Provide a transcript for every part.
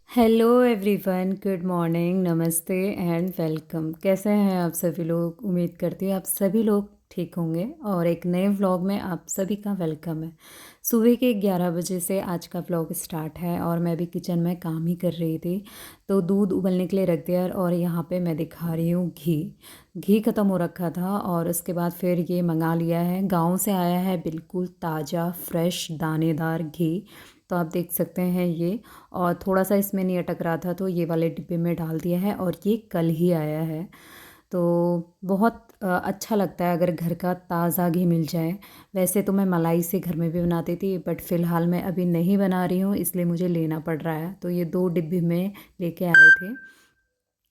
Hello everyone, good morning, नमस्ते and welcome. कैसे हैं आप सभी लोग? उम्मीद करती हूँ आप सभी लोग ठीक होंगे और एक नए व्लॉग में आप सभी का वेलकम है। सुबह के 11 बजे से आज का व्लॉग स्टार्ट है और मैं भी किचन में काम ही कर रही थी। तो दूध उबलने के लिए रख दिया और यहाँ पे मैं दिखा रही हूँ घी। घी ख़त्म हो रखा था और उसके बाद फिर ये मंगा लिया है, गाँव से आया है, बिल्कुल ताज़ा फ्रेश दानेदार घी। तो आप देख सकते हैं ये, और थोड़ा सा इसमें नहीं अटक रहा था तो ये वाले डिब्बे में डाल दिया है और ये कल ही आया है। तो बहुत अच्छा लगता है अगर घर का ताज़ा घी मिल जाए। वैसे तो मैं मलाई से घर में भी बनाती थी, बट फ़िलहाल मैं अभी नहीं बना रही हूँ, इसलिए मुझे लेना पड़ रहा है। तो ये 2 डिब्बे में लेके आए थे।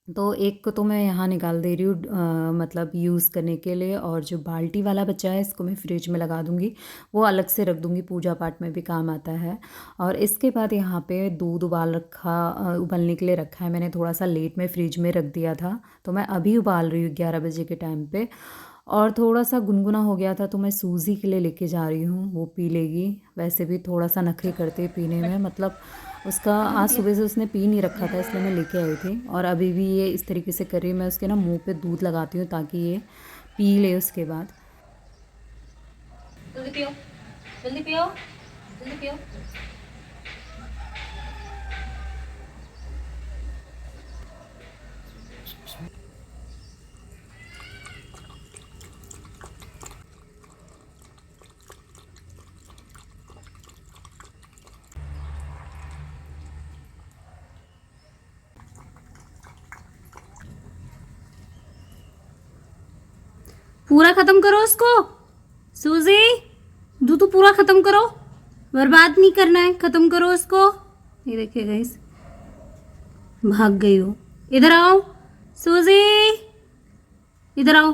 तो एक को तो मैं यहाँ निकाल दे रही हूँ मतलब यूज़ करने के लिए, और जो बाल्टी वाला बचा है इसको मैं फ्रिज में लगा दूँगी, वो अलग से रख दूँगी, पूजा पाठ में भी काम आता है। और इसके बाद यहाँ पे दूध उबलने के लिए रखा है मैंने, थोड़ा सा लेट में फ्रिज में रख दिया था, तो मैं अभी उबाल रही हूँ 11 बजे के टाइम पे। और थोड़ा सा गुनगुना हो गया था तो मैं सूजी के लिए लेके जा रही हूँ, वो पी लेगी। वैसे भी थोड़ा सा नखरे करते हैं पीने में, मतलब उसका आज सुबह से उसने पी नहीं रखा था, इसलिए मैं लेके आई थी। और अभी भी ये इस तरीके से कर रही हूँ, मैं उसके ना मुंह पे दूध लगाती हूँ ताकि ये पी ले उसके बाद। जल्दी पियो, जल्दी पियो, जल्दी पियो। पूरा खत्म करो उसको। सूजी, दूध पूरा खत्म करो, बर्बाद नहीं करना है, खत्म करो उसको। ये देखिए गाइस, भाग गई हो। इधर आओ सूजी, इधर आओ,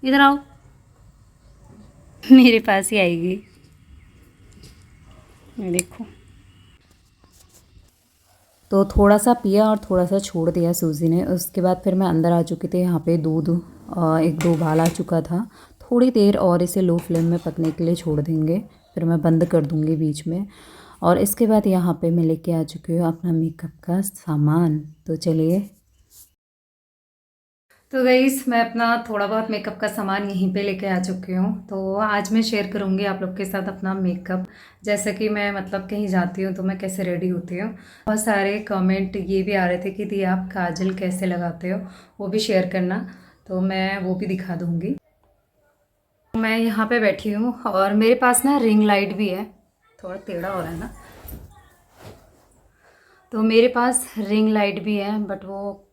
इधर आओ। मेरे पास ही आएगी, ये देखो। तो थोड़ा सा पिया और थोड़ा सा छोड़ दिया सूजी ने। उसके बाद फिर मैं अंदर आ चुकी थी, यहाँ पे दूध एक दो उबाल आ चुका था। थोड़ी देर और इसे लो फ्लेम में पकने के लिए छोड़ देंगे, फिर मैं बंद कर दूँगी बीच में। और इसके बाद यहाँ पे मैं लेके आ चुकी हूँ अपना मेकअप का सामान। तो चलिए। तो गाइस, मैं अपना थोड़ा बहुत मेकअप का सामान यहीं पे लेके आ चुकी हूँ। तो आज मैं शेयर करूँगी आप लोग के साथ अपना मेकअप, जैसे कि मैं मतलब कहीं जाती हूँ तो मैं कैसे रेडी होती हूँ। बहुत सारे कमेंट ये भी आ रहे थे कि दी आप काजल कैसे लगाते हो, वो भी शेयर करना, तो मैं वो भी दिखा दूँगी। मैं यहाँ पे बैठी हूँ और मेरे पास ना रिंग लाइट भी है। थोड़ा टेढ़ा हो रहा है ना, तो मेरे पास रिंग लाइट भी है, बट वो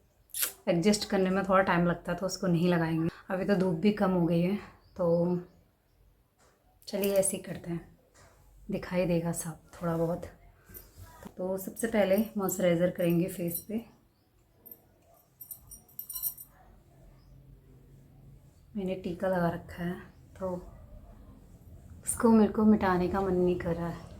एडजस्ट करने में थोड़ा टाइम लगता है तो उसको नहीं लगाएंगे। अभी तो धूप भी कम हो गई है, तो चलिए ऐसे ही करते हैं, दिखाई देगा सब थोड़ा बहुत। तो सबसे पहले मॉइस्चराइज़र करेंगे फेस पे। मैंने टीका लगा रखा है तो इसको मेरे को मिटाने का मन नहीं कर रहा है।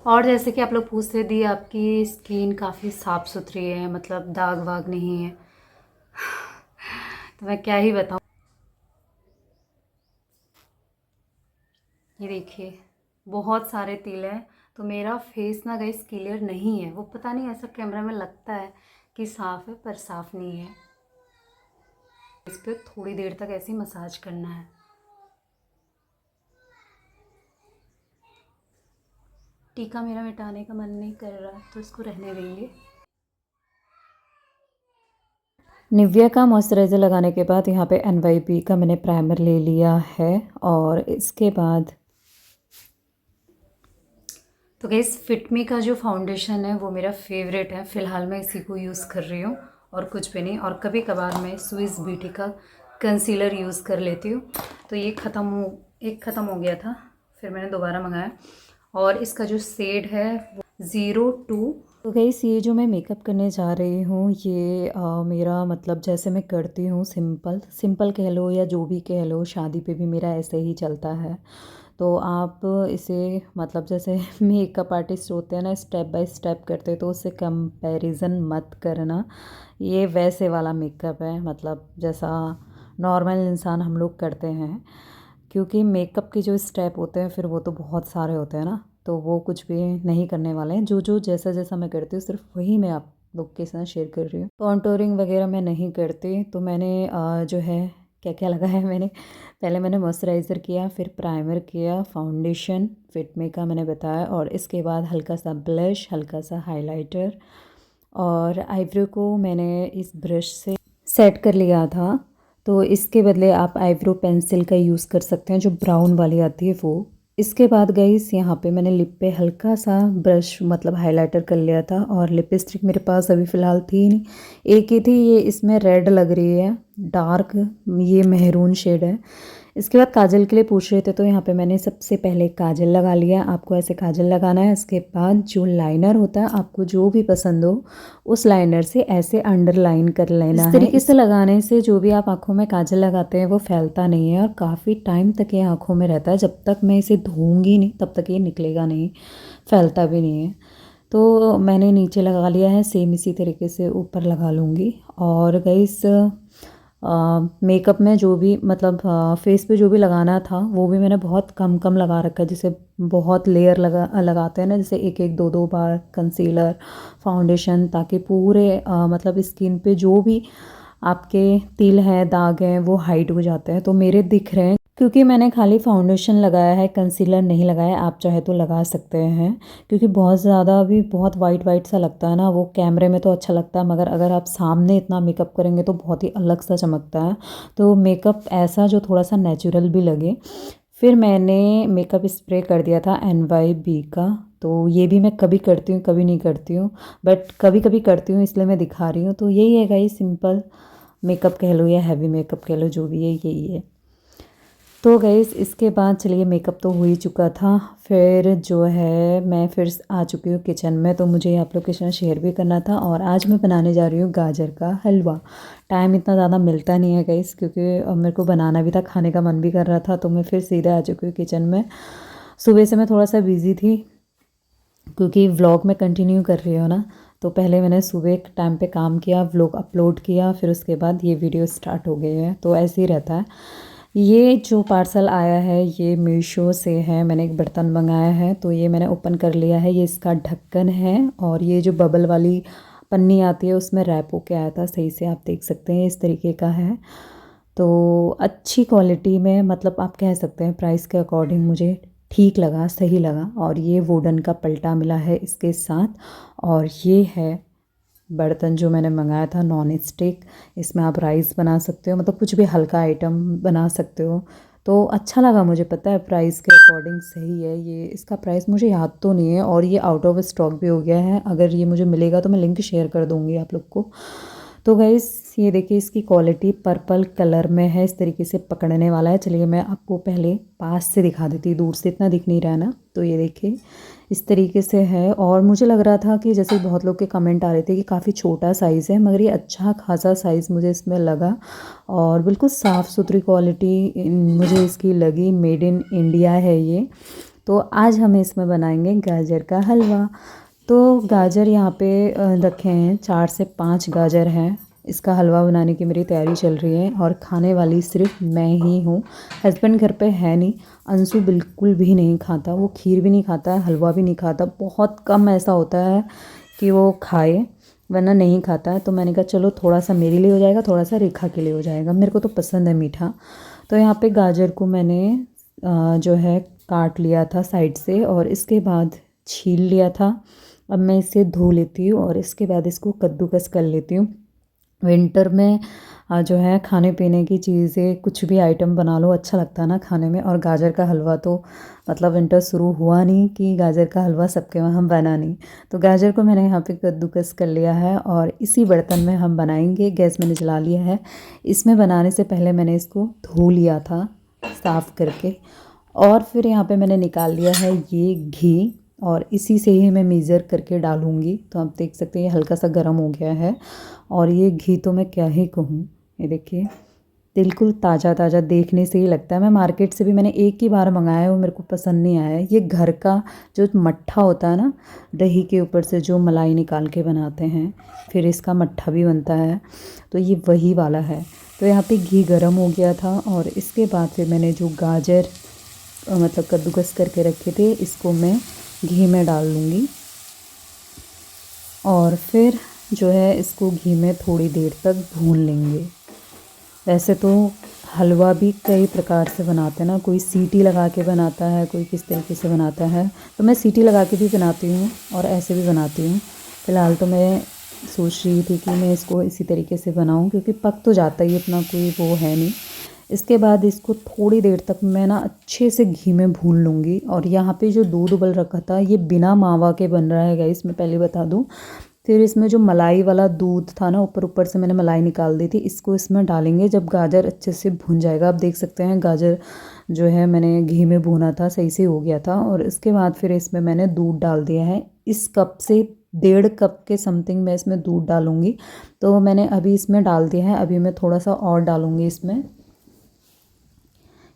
और जैसे कि आप लोग पूछते दी आपकी स्किन काफ़ी साफ़ सुथरी है, मतलब दाग वाग नहीं है, तो मैं क्या ही बताऊँ। ये देखिए, बहुत सारे तिल हैं। तो मेरा फेस ना गाइस क्लियर नहीं है, वो पता नहीं, ऐसा कैमरा में लगता है कि साफ़ है पर साफ़ नहीं है। इस पे थोड़ी देर तक ऐसे ही मसाज करना है। टीका मेरा मिटाने का मन नहीं कर रहा तो इसको रहने देंगे। निविया का मॉइस्चराइज़र लगाने के बाद यहाँ पे NYP का मैंने प्राइमर ले लिया है। और इसके बाद तो गाइस, फिटमी का जो फाउंडेशन है वो मेरा फेवरेट है, फ़िलहाल मैं इसी को यूज़ कर रही हूँ और कुछ भी नहीं। और कभी कभार मैं स्विस ब्यूटी का कंसीलर यूज़ कर लेती हूँ। तो ये एक ख़त्म हो गया था, फिर मैंने दोबारा मंगाया। और इसका जो शेड है वो 02। तो गाइस, ये जो मैं मेकअप करने जा रही हूँ ये मेरा मतलब जैसे मैं करती हूँ सिंपल सिंपल कह लो या जो भी कह लो, शादी पे भी मेरा ऐसे ही चलता है। तो आप इसे मतलब जैसे मेकअप आर्टिस्ट होते हैं ना, स्टेप बाय स्टेप करते, तो उससे कंपैरिजन मत करना। ये वैसे वाला मेकअप है, मतलब जैसा नॉर्मल इंसान हम लोग करते हैं, क्योंकि मेकअप के जो स्टेप होते हैं फिर वो तो बहुत सारे होते हैं ना। तो वो कुछ भी नहीं करने वाले हैं। जो जो जैसा जैसा मैं करती हूँ सिर्फ वही मैं आप लोग के साथ शेयर कर रही हूँ। कॉन्टोरिंग वगैरह मैं नहीं करती। तो मैंने जो है क्या क्या लगाया है मैंने, पहले मैंने मॉइस्चराइज़र किया, फिर प्राइमर किया, फाउंडेशन फिटमी का मैंने बताया, और इसके बाद हल्का सा ब्लश, हल्का सा हाइलाइटर, और आईब्रो को मैंने इस ब्रश से सेट कर लिया था। तो इसके बदले आप आईब्रो पेंसिल का यूज़ कर सकते हैं, जो ब्राउन वाली आती है वो। इसके बाद गाइस यहाँ पे मैंने लिप पे हल्का सा ब्रश मतलब हाइलाइटर कर लिया था, और लिपस्टिक मेरे पास अभी फ़िलहाल थी नहीं, एक ही थी, ये इसमें रेड लग रही है, डार्क ये मेहरून शेड है। इसके बाद काजल के लिए पूछ रहे थे, तो यहाँ पे मैंने सबसे पहले काजल लगा लिया। आपको ऐसे काजल लगाना है। इसके बाद जो लाइनर होता है, आपको जो भी पसंद हो उस लाइनर से ऐसे अंडरलाइन कर लेना है। इस तरीके से लगाने से जो भी आप आँखों में काजल लगाते हैं वो फैलता नहीं है, और काफ़ी टाइम तक ये आँखों में रहता है। जब तक मैं इसे धोऊंगी नहीं तब तक ये निकलेगा नहीं, फैलता भी नहीं है। तो मैंने नीचे लगा लिया है, सेम इसी तरीके से ऊपर लगा लूँगी। और गाइस मेकअप में जो भी मतलब फेस पे जो भी लगाना था वो भी मैंने बहुत कम कम लगा रखा है। जैसे बहुत लेयर लगाते हैं ना, जैसे एक एक दो दो बार कंसीलर, फाउंडेशन, ताकि पूरे मतलब स्किन पे जो भी आपके तिल हैं, दाग हैं, वो हाइड हो जाते हैं। तो मेरे दिख रहे हैं क्योंकि मैंने खाली फाउंडेशन लगाया है, कंसीलर नहीं लगाया। आप चाहे तो लगा सकते हैं, क्योंकि बहुत ज़्यादा भी बहुत वाइट वाइट सा लगता है ना, वो कैमरे में तो अच्छा लगता है, मगर अगर आप सामने इतना मेकअप करेंगे तो बहुत ही अलग सा चमकता है। तो मेकअप ऐसा जो थोड़ा सा नेचुरल भी लगे। फिर मैंने मेकअप स्प्रे कर दिया था NYB का। तो ये भी मैं कभी करती हूँ कभी नहीं करती हूँ, बट कभी कभी करती हूँ, इसलिए मैं दिखा रही हूँ। तो यही है गाइस, सिंपल मेकअप कह लो या हैवी मेकअप कह लो, जो भी है यही है। तो गाइस इसके बाद चलिए, मेकअप तो हो ही चुका था। फिर जो है मैं फिर आ चुकी हूँ किचन में। तो मुझे आप लोग के साथ शेयर भी करना था, और आज मैं बनाने जा रही हूँ गाजर का हलवा। टाइम इतना ज़्यादा मिलता नहीं है गाइस, क्योंकि अब मेरे को बनाना भी था, खाने का मन भी कर रहा था। तो मैं फिर सीधे आ चुकी हूँ किचन में। सुबह से मैं थोड़ा सा बिज़ी थी, क्योंकि व्लॉग में कंटिन्यू कर रही हूँ ना। तो पहले मैंने सुबह के टाइम पे काम किया, व्लॉग अपलोड किया, फिर उसके बाद ये वीडियो स्टार्ट हो गई है। तो ऐसे ही रहता है। ये जो पार्सल आया है ये मीशो से है। मैंने एक बर्तन मंगाया है, तो ये मैंने ओपन कर लिया है। ये इसका ढक्कन है, और ये जो बबल वाली पन्नी आती है उसमें रैप होके आया था, सही से आप देख सकते हैं, इस तरीके का है। तो अच्छी क्वालिटी में, मतलब आप कह सकते हैं प्राइस के अकॉर्डिंग मुझे ठीक लगा, सही लगा। और ये वुडन का पलटा मिला है इसके साथ। और ये है बर्तन जो मैंने मंगाया था, नॉन स्टिक। इसमें आप राइस बना सकते हो, मतलब कुछ भी हल्का आइटम बना सकते हो। तो अच्छा लगा मुझे, पता है प्राइस के अकॉर्डिंग सही है ये। इसका प्राइस मुझे याद तो नहीं है, और ये आउट ऑफ स्टॉक भी हो गया है। अगर ये मुझे मिलेगा तो मैं लिंक शेयर कर दूँगी आप लोग को। तो गाइस ये देखिए, इसकी क्वालिटी पर्पल कलर में है, इस तरीके से पकड़ने वाला है। चलिए मैं आपको पहले पास से दिखा देती हूँ, दूर से इतना दिख नहीं रहा ना। तो ये देखिए इस तरीके से है। और मुझे लग रहा था कि जैसे बहुत लोग के कमेंट आ रहे थे कि काफ़ी छोटा साइज़ है, मगर ये अच्छा खासा साइज़ मुझे इसमें लगा, और बिल्कुल साफ़ सुथरी क्वालिटी मुझे इसकी लगी। मेड इन इंडिया है ये। तो आज हम इसमें बनाएंगे गाजर का हलवा। तो गाजर यहाँ पे रखे हैं, 4 से 5 गाजर हैं। इसका हलवा बनाने की मेरी तैयारी चल रही है, और खाने वाली सिर्फ मैं ही हूँ। हस्बैंड घर पे है नहीं। अंशु बिल्कुल भी नहीं खाता, वो खीर भी नहीं खाता है, हलवा भी नहीं खाता। बहुत कम ऐसा होता है कि वो खाए, वरना नहीं खाता है। तो मैंने कहा चलो थोड़ा सा मेरे लिए हो जाएगा, थोड़ा सा रेखा के लिए हो जाएगा, मेरे को तो पसंद है मीठा। तो यहाँ पे गाजर को मैंने जो है काट लिया था साइड से, और इसके बाद छील लिया था। अब मैं इसे धो लेती हूँ, और इसके बाद इसको कद्दूकस कर लेती हूँ। विंटर में जो है खाने पीने की चीज़ें, कुछ भी आइटम बना लो अच्छा लगता है ना खाने में। और गाजर का हलवा तो मतलब विंटर शुरू हुआ नहीं कि गाजर का हलवा सबके वहाँ बना नहीं। तो गाजर को मैंने यहाँ पे कद्दूकस कर लिया है, और इसी बर्तन में हम बनाएंगे। गैस मैंने जला लिया है। इसमें बनाने से पहले मैंने इसको धो लिया था साफ़ करके, और फिर यहाँ पे मैंने निकाल लिया है ये घी, और इसी से ही मैं मेज़र करके डालूँगी। तो आप देख सकते हैं ये हल्का सा गर्म हो गया है, और ये घी तो मैं क्या ही कहूँ। ये देखिए बिल्कुल ताज़ा ताज़ा, देखने से ही लगता है। मैं मार्केट से भी मैंने एक ही बार मंगाया है, वो मेरे को पसंद नहीं आया। ये घर का जो मट्ठा होता है ना, दही के ऊपर से जो मलाई निकाल के बनाते हैं, फिर इसका मट्ठा भी बनता है, तो ये वही वाला है। तो यहाँ पे घी गर्म हो गया था, और इसके बाद फिर मैंने जो गाजर मतलब कद्दूकस करके रखे थे, इसको मैं घी में डाल लूँगी और फिर जो है इसको घी में थोड़ी देर तक भून लेंगे। वैसे तो हलवा भी कई प्रकार से बनाते हैं ना, कोई सीटी लगा के बनाता है, कोई किस तरीके से बनाता है। तो मैं सीटी लगा के भी बनाती हूँ और ऐसे भी बनाती हूँ। फ़िलहाल तो मैं सोच रही थी कि मैं इसको इसी तरीके से बनाऊँ, क्योंकि पक तो जाता ही, इतना कोई वो है नहीं। इसके बाद इसको थोड़ी देर तक मैं ना अच्छे से घी में भून लूँगी। और यहाँ पे जो दूध उबल रखा था ये बिना मावा के बन रहा है गाइस, मैं पहले बता दूँ। फिर इसमें जो मलाई वाला दूध था ना, ऊपर ऊपर से मैंने मलाई निकाल दी थी, इसको इसमें डालेंगे जब गाजर अच्छे से भुन जाएगा। आप देख सकते हैं गाजर जो है मैंने घी में भुना था, सही से हो गया था। और इसके बाद फिर इसमें मैंने दूध डाल दिया है। इस कप से 1.5 कप के समथिंग मैं इसमें दूध डालूँगी। तो मैंने अभी इसमें डाल दिया है, अभी मैं थोड़ा सा और डालूँगी इसमें।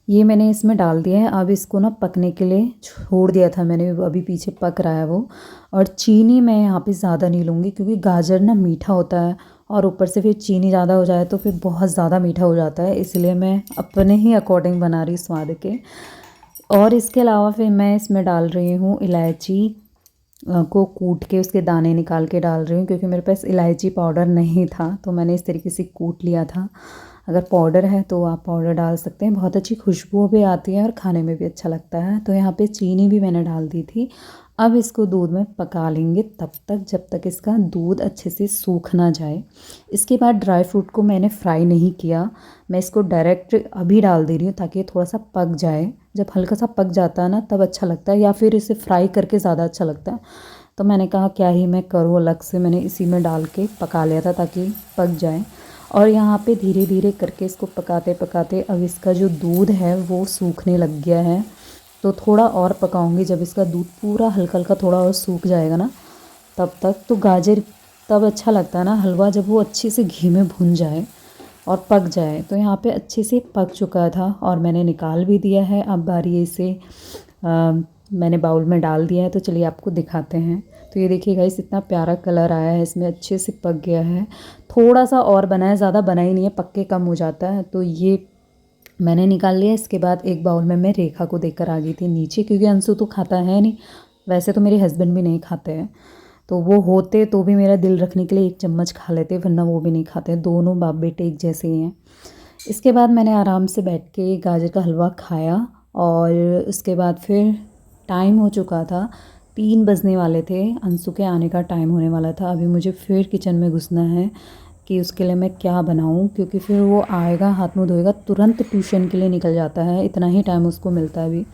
ये मैंने इसमें डाल दिया है। अब इसको ना पकने के लिए छोड़ दिया था मैंने, अभी पीछे पक रहा है वो। और चीनी मैं यहाँ पे ज़्यादा नहीं लूँगी, क्योंकि गाजर ना मीठा होता है और ऊपर से फिर चीनी ज़्यादा हो जाए तो फिर बहुत ज़्यादा मीठा हो जाता है, इसलिए मैं अपने ही अकॉर्डिंग बना रही स्वाद के। और इसके अलावा फिर मैं इसमें डाल रही हूँ इलायची को कूट के उसके दाने निकाल के डाल रही हूँ, क्योंकि मेरे पास इलायची पाउडर नहीं था, तो मैंने इस तरीके से कूट लिया था। अगर पाउडर है तो आप पाउडर डाल सकते हैं, बहुत अच्छी खुशबू भी आती है और खाने में भी अच्छा लगता है। तो यहाँ पे चीनी भी मैंने डाल दी थी। अब इसको दूध में पका लेंगे तब तक जब तक इसका दूध अच्छे से सूख ना जाए। इसके बाद ड्राई फ्रूट को मैंने फ्राई नहीं किया, मैं इसको डायरेक्ट अभी डाल दे रही हूँ ताकि थोड़ा सा पक जाए। जब हल्का सा पक जाता है ना तब अच्छा लगता है, या फिर इसे फ्राई करके ज़्यादा अच्छा लगता है। तो मैंने कहा क्या ही मैं करूँ, अलग से मैंने इसी में डाल के पका लिया था ताकि पक जाए। और यहाँ पे धीरे धीरे करके इसको पकाते पकाते अब इसका जो दूध है वो सूखने लग गया है। तो थोड़ा और पकाऊंगी, जब इसका दूध पूरा हल्का हल्का थोड़ा और सूख जाएगा ना तब तक। तो गाजर तब अच्छा लगता है ना हलवा, जब वो अच्छे से घी में भुन जाए और पक जाए। तो यहाँ पे अच्छे से पक चुका था और मैंने निकाल भी दिया है। अब बारी है इसे मैंने बाउल में डाल दिया है, तो चलिए आपको दिखाते हैं। तो ये देखिए गाइस, इतना प्यारा कलर आया है इसमें, अच्छे से पक गया है। थोड़ा सा और बना है, ज़्यादा बना ही नहीं है, पक के कम हो जाता है। तो ये मैंने निकाल लिया। इसके बाद एक बाउल में मैं रेखा को देकर आ गई थी नीचे, क्योंकि अंशु तो खाता है नहीं। वैसे तो मेरे हस्बैंड भी नहीं खाते हैं, तो वो होते तो भी मेरा दिल रखने के लिए 1 चम्मच खा लेते, वरना वो भी नहीं खाते। दोनों बाप बेटे एक जैसे ही हैं। इसके बाद मैंने आराम से बैठ के गाजर का हलवा खाया। और उसके बाद फिर टाइम हो चुका था, 3 बजने वाले थे, अंशु के आने का टाइम होने वाला था। अभी मुझे फिर किचन में घुसना है कि उसके लिए मैं क्या बनाऊं, क्योंकि फिर वो आएगा, हाथ मुँह धोएगा, तुरंत ट्यूशन के लिए निकल जाता है, इतना ही टाइम उसको मिलता है अभी।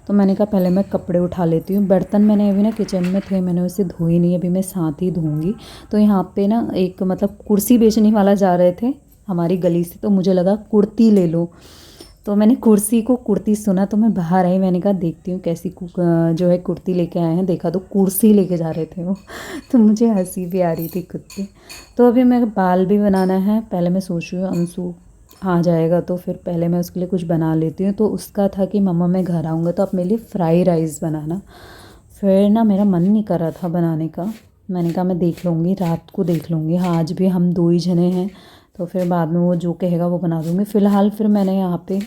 तो मैंने कहा पहले मैं कपड़े उठा लेती हूँ। बर्तन मैंने अभी ना किचन में थे, मैंने उसे धोए नहीं, अभी मैं साथ ही धोऊंगी। तो यहाँ पे ना एक मतलब कुर्सी बेचने वाला जा रहे थे हमारी गली से, तो मुझे लगा कुर्ती ले लो। तो मैंने कुर्सी को कुर्ती सुना तो मैं बाहर आई, मैंने कहा देखती हूँ कैसी जो है कुर्ती लेके आए हैं। देखा तो कुर्सी लेके जा रहे थे वो। तो मुझे हंसी भी आ रही थी खुद पे। तो अभी मेरे बाल भी बनाना है, पहले मैं सोच रही हूँ अंशु आ जाएगा तो फिर पहले मैं उसके लिए कुछ बना लेती हूँ। तो उसका था कि मम्मा मैं घर आऊँगा तो आप मेरे लिए फ्राई राइस बनाना। फिर ना मेरा मन नहीं कर रहा था बनाने का, मैंने कहा मैं देख लूँगी, रात को देख लूँगी। हाँ आज भी हम 2 ही जने हैं, तो फिर बाद में वो जो कहेगा वो बना दूँगी। फ़िलहाल फिर मैंने यहाँ पे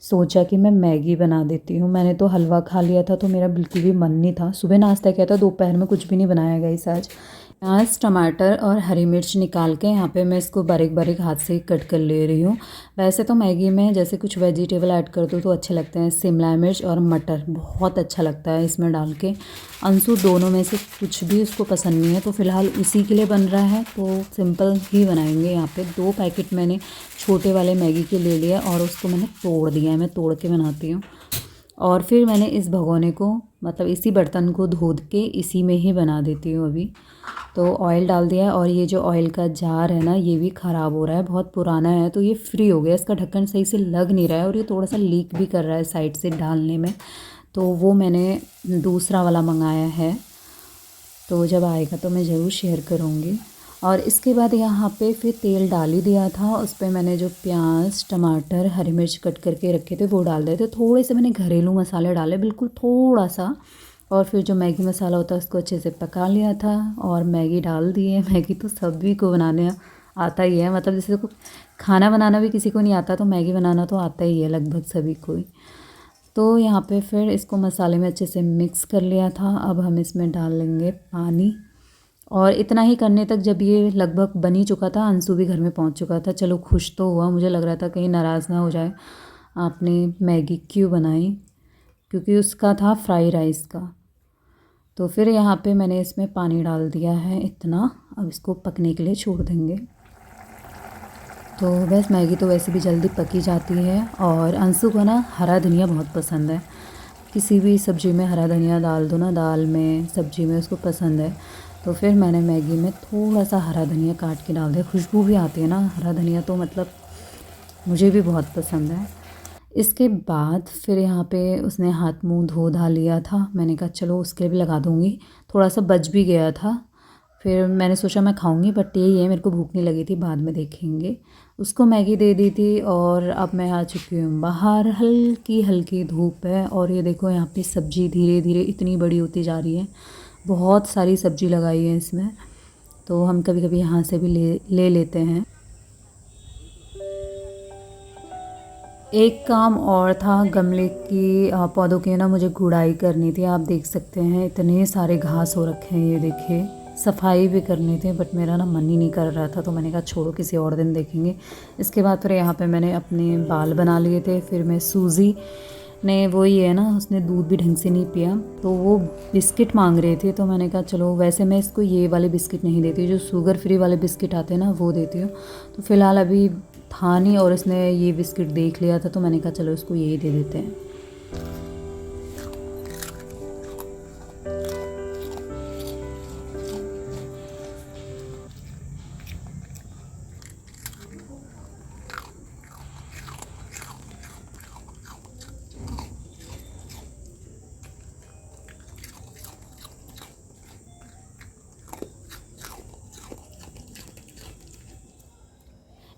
सोचा कि मैं मैगी बना देती हूँ। मैंने तो हलवा खा लिया था तो मेरा बिल्कुल भी मन नहीं था। सुबह नाश्ता किया था, दोपहर में कुछ भी नहीं बनाया गाइस आज। प्याज टमाटर और हरी मिर्च निकाल के यहाँ पे मैं इसको बारीक बारीक हाथ से कट कर ले रही हूँ। वैसे तो मैगी में जैसे कुछ वेजिटेबल ऐड कर दो तो अच्छे लगते हैं, शिमला मिर्च और मटर बहुत अच्छा लगता है इसमें डाल के। अंशु दोनों में से कुछ भी उसको पसंद नहीं है, तो फ़िलहाल उसी के लिए बन रहा है, तो सिंपल ही बनाएंगे। यहाँ पे 2 पैकेट मैंने छोटे वाले मैगी के ले लिया और उसको मैंने तोड़ दिया है, मैं तोड़ के बनाती हूँ। और फिर मैंने इस भगोने को मतलब इसी बर्तन को धो के इसी में ही बना देती हूँ अभी। तो ऑयल डाल दिया है और ये जो ऑयल का जार है ना ये भी ख़राब हो रहा है, बहुत पुराना है, तो ये फ्री हो गया, इसका ढक्कन सही से लग नहीं रहा है और ये थोड़ा सा लीक भी कर रहा है साइड से डालने में। तो वो मैंने दूसरा वाला मंगाया है, तो जब आएगा तो मैं ज़रूर शेयर करूँगी। और इसके बाद यहाँ पे फिर तेल डाल ही दिया था, उस पर मैंने जो प्याज टमाटर हरी मिर्च कट करके रखे थे वो डाल दिए थे। थोड़े से मैंने घरेलू मसाले डाले, बिल्कुल थोड़ा सा। और फिर जो मैगी मसाला होता है उसको अच्छे से पका लिया था और मैगी डाल दी है। मैगी तो सभी को बनाने आता ही है, मतलब जैसे को खाना बनाना भी किसी को नहीं आता तो मैगी बनाना तो आता ही है लगभग सभी को ही। तो यहाँ पे फिर इसको मसाले में अच्छे से मिक्स कर लिया था। अब हम इसमें डाल लेंगे पानी, और इतना ही करने तक जब ये लगभग बन ही चुका था, अंशु भी घर में पहुँच चुका था। चलो खुश तो हुआ, मुझे लग रहा था कहीं नाराज़ ना हो जाए, आपने मैगी क्यों बनाई, क्योंकि उसका था फ्राई राइस का। तो फिर यहाँ पे मैंने इसमें पानी डाल दिया है इतना। अब इसको पकने के लिए छोड़ देंगे। तो बस मैगी तो वैसे भी जल्दी पकी जाती है, और अंशु को ना हरा धनिया बहुत पसंद है। किसी भी सब्ज़ी में हरा धनिया डाल दो ना, दाल में, सब्ज़ी में, उसको पसंद है। तो फिर मैंने मैगी में थोड़ा सा हरा धनिया काट के डाल दिया। खुशबू भी आती है ना हरा धनिया, तो मतलब मुझे भी बहुत पसंद है। इसके बाद फिर यहाँ पे उसने हाथ मुंह धो धा लिया था। मैंने कहा चलो उसके भी लगा दूँगी, थोड़ा सा बच भी गया था। फिर मैंने सोचा मैं खाऊंगी, बट यही है, मेरे को भूख नहीं लगी थी, बाद में देखेंगे। उसको मैगी दे दी थी, और अब मैं आ चुकी हूँ बाहर। हल्की हल्की धूप है, और ये देखो यहाँ पे सब्ज़ी धीरे धीरे इतनी बड़ी होती जा रही है। बहुत सारी सब्ज़ी लगाई है इसमें, तो हम कभी कभी यहाँ से भी ले लेते हैं। एक काम और था, गमले की पौधों की ना मुझे गुड़ाई करनी थी। आप देख सकते हैं इतने सारे घास हो रखे हैं, ये देखिए। सफाई भी करनी थी, बट मेरा ना मन ही नहीं कर रहा था, तो मैंने कहा छोड़ो किसी और दिन देखेंगे। इसके बाद फिर यहाँ पे मैंने अपने बाल बना लिए थे। फिर मैं सूजी ने, वही है ना, उसने दूध भी ढंग से नहीं पिया, तो वो बिस्किट मांग रहे थे। तो मैंने कहा चलो, वैसे मैं इसको ये वाले बिस्किट नहीं देती, जो शुगर फ्री वाले बिस्किट आते हैं ना, वो देती हूँ। तो फ़िलहाल अभी था नहीं, और इसने ये बिस्किट देख लिया था, तो मैंने कहा चलो इसको यही दे देते हैं।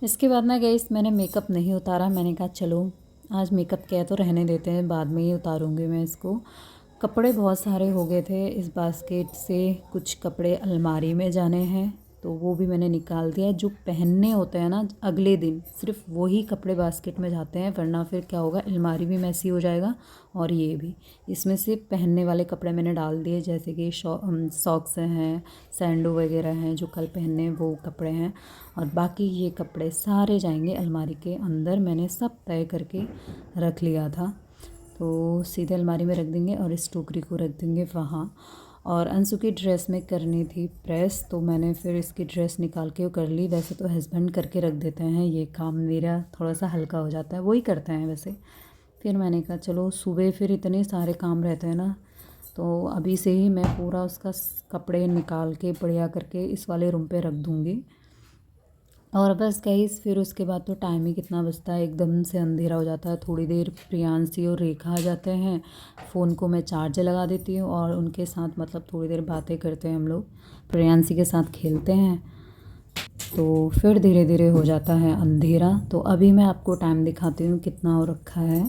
इसके बाद ना गाइस, मैंने मेकअप नहीं उतारा। मैंने कहा चलो आज मेकअप किया तो रहने देते हैं, बाद में ही उतारूँगी मैं इसको। कपड़े बहुत सारे हो गए थे इस बास्केट से, कुछ कपड़े अलमारी में जाने हैं, तो वो भी मैंने निकाल दिया। जो पहनने होते हैं ना अगले दिन, सिर्फ वही कपड़े बास्केट में जाते हैं, वरना फिर क्या होगा, अलमारी भी मैसी हो जाएगा, और ये भी। इसमें से पहनने वाले कपड़े मैंने डाल दिए, जैसे कि सॉक्स हैं, सैंडो वगैरह हैं, जो कल पहनने वो कपड़े हैं, और बाकी ये कपड़े सारे जाएंगे अलमारी के अंदर। मैंने सब तय करके रख लिया था, तो सीधे अलमारी में रख देंगे, और इस टोकरी को रख देंगे वहाँ। और अंशु की ड्रेस में करनी थी प्रेस, तो मैंने फिर इसकी ड्रेस निकाल के वो कर ली। वैसे तो हस्बैंड करके रख देते हैं ये काम, मेरा थोड़ा सा हल्का हो जाता है, वही करते हैं वैसे। फिर मैंने कहा चलो सुबह फिर इतने सारे काम रहते हैं ना, तो अभी से ही मैं पूरा उसका कपड़े निकाल के बढ़िया करके इस वाले रूम पे रख दूँगी। और बस गाइस, फिर उसके बाद तो टाइम ही कितना बचता है, एकदम से अंधेरा हो जाता है। थोड़ी देर प्रियांशी और रेखा आ जाते हैं, फ़ोन को मैं चार्ज लगा देती हूँ, और उनके साथ मतलब थोड़ी देर बातें करते हैं हम लोग, प्रियांशी के साथ खेलते हैं। तो फिर धीरे धीरे हो जाता है अंधेरा। तो अभी मैं आपको टाइम दिखाती हूँ कितना हो रखा है।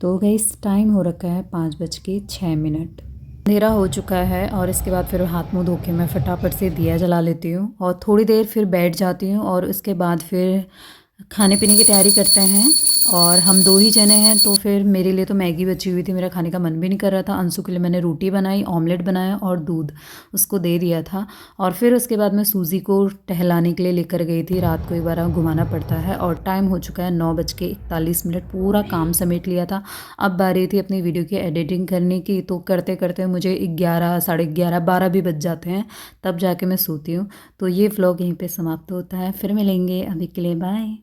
तो गाइस टाइम हो रखा है 5:06। अंधेरा हो चुका है, और इसके बाद फिर हाथ मुंह धो के मैं फटाफट से दिया जला लेती हूँ, और थोड़ी देर फिर बैठ जाती हूँ, और उसके बाद फिर खाने पीने की तैयारी करते हैं। और हम 2 ही जने हैं, तो फिर मेरे लिए तो मैगी बची हुई थी, मेरा खाने का मन भी नहीं कर रहा था। अंशु के लिए मैंने रोटी बनाई, ऑमलेट बनाया, और दूध उसको दे दिया था। और फिर उसके बाद मैं सूजी को टहलाने के लिए लेकर गई थी। रात को एक बार घुमाना पड़ता है, और टाइम हो चुका है 9:41। पूरा काम समेट लिया था। अब बारी थी अपनी वीडियो की एडिटिंग करने की, तो करते करते मुझे 11, साढ़े 11, 12 भी बज जाते हैं, तब जाके मैं सोती हूँ। तो ये व्लॉग यहीं पे समाप्त होता है, फिर मिलेंगे, अभी के लिए बाय।